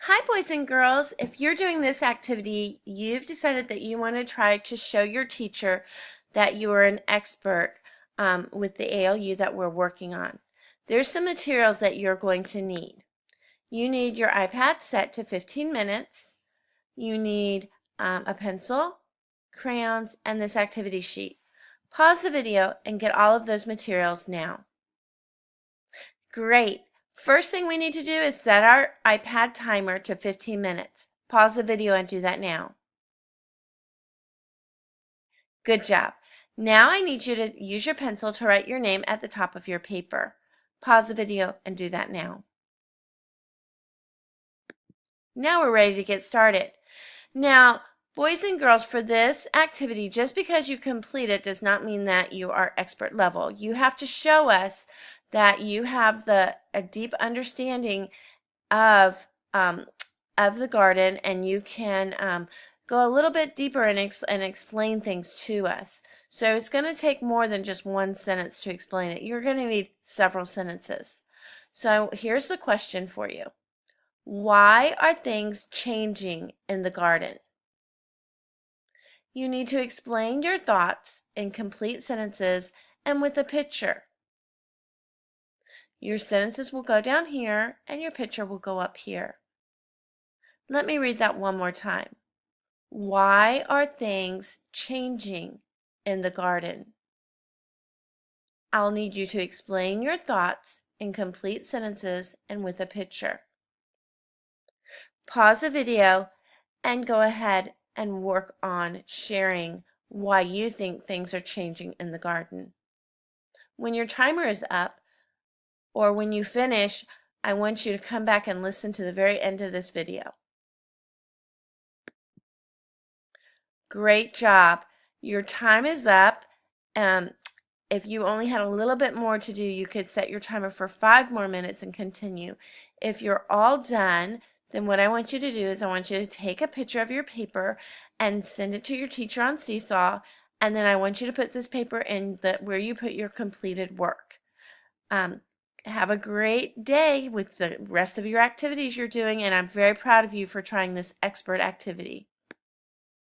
Hi, boys and girls. If you're doing this activity, you've decided that you want to try to show your teacher that you are an expert with the ALU that we're working on. There's some materials that you're going to need. You need your iPad set to 15 minutes. You need a pencil, crayons, and this activity sheet. Pause the video and get all of those materials now. Great. First thing we need to do is set our iPad timer to 15 minutes. Pause the video and do that now. Good job. Now I need you to use your pencil to write your name at the top of your paper. Pause the video and do that now. Now we're ready to get started. Now, boys and girls, for this activity, just because you complete it does not mean that you are expert level. You have to show us that you have a deep understanding of the garden, and you can go a little bit deeper and explain things to us. So it's going to take more than just one sentence to explain it. You're going to need several sentences. So here's the question for you. Why are things changing in the garden? You need to explain your thoughts in complete sentences and with a picture. Your sentences will go down here and your picture will go up here. Let me read that one more time. Why are things changing in the garden? I'll need you to explain your thoughts in complete sentences and with a picture. Pause the video and go ahead and work on sharing why you think things are changing in the garden. When your timer is up, or when you finish, I want you to come back and listen to the very end of this video. Great job. Your time is up. If you only had a little bit more to do, you could set your timer for 5 more minutes and continue. If you're all done, then what I want you to do is I want you to take a picture of your paper and send it to your teacher on Seesaw, and then I want you to put this paper in where you put your completed work. Have a great day with the rest of your activities you're doing, and I'm very proud of you for trying this expert activity.